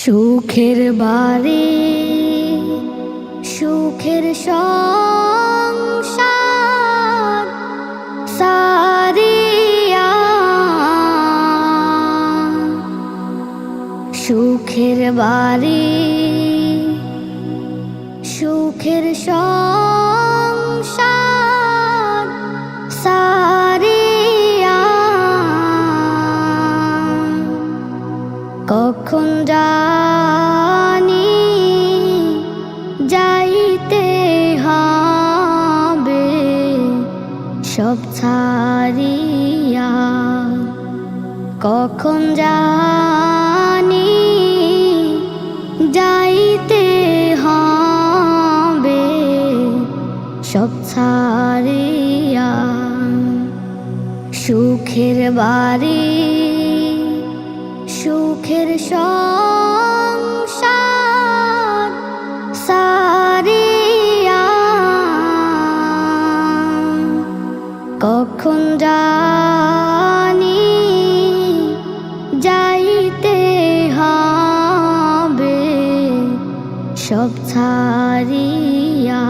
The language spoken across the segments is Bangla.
সুখের বাড়ি সুখের সংসার সারিয়া, সুখের বাড়ি সুখের সংসার সারিয়া, কখন জানি যাইতে হবে সব ছাড়িয়া, কখন জানি যাইতে হবে সব ছাড়িয়া। সুখের বাড়ি সুখের সংসার সারিয়া, কখন জানি যাইতে হবে সব ছাড়িয়া,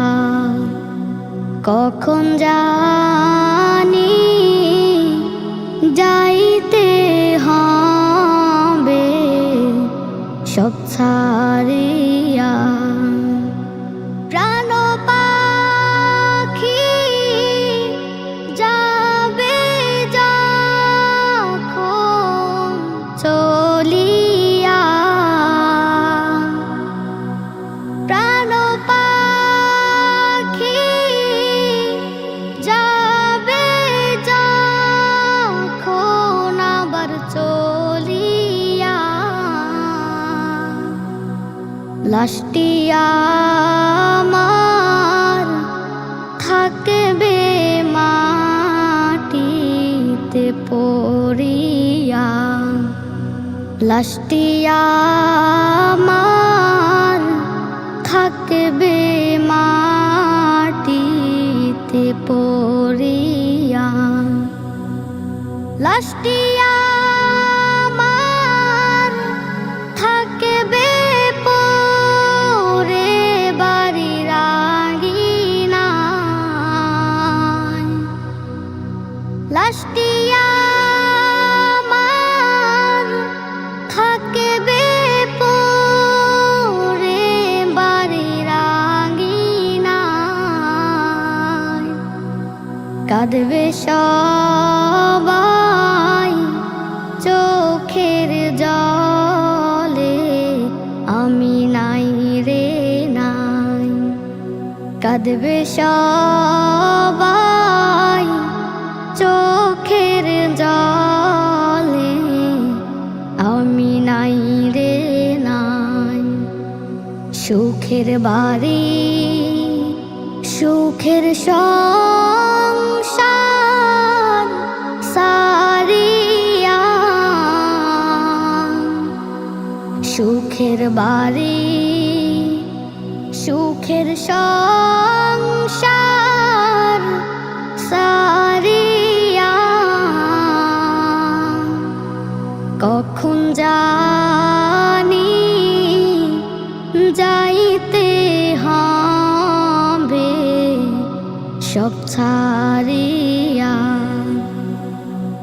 কখন জানি যাইতে হবে সব ছাড়িয়া। প্রাণ পাখি যাবে যখন চলিয়া, প্রাণ পাখি যাবে যখন আবার চলিয়া, লাশটি আমার থাকবে মাটিতে পড়িয়া, লাশটি আমার থাকবে মাটিতে পড়িয়া, লাশটি আমার থাকবে পড়ে বাড়ির আঙিনায়, লাশটি আমার থাকবে পড়ে বাড়ির আঙিনায়, কাঁদবে সবাই চোখের জলে আমি নাই রে নাই, কাঁদবে সবাই চোখের জলে আমি নাই রে নাই। সুখের বাড়ি সুখের সংসার সারিয়া, সুখের বাড়ি সুখের সংসার সারিয়া, কখন জানি যাইতে হবে সব ছাড়িয়া,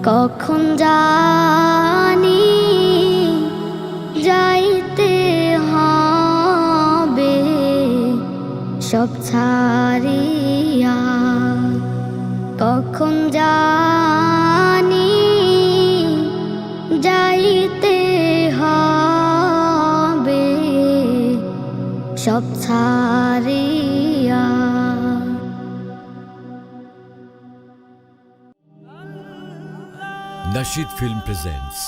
কখন জানি যাইতে হবে সব ছাড়িয়া, কখন জানি যাইতে হবে সব ছাড়িয়া। Nasheed Film presents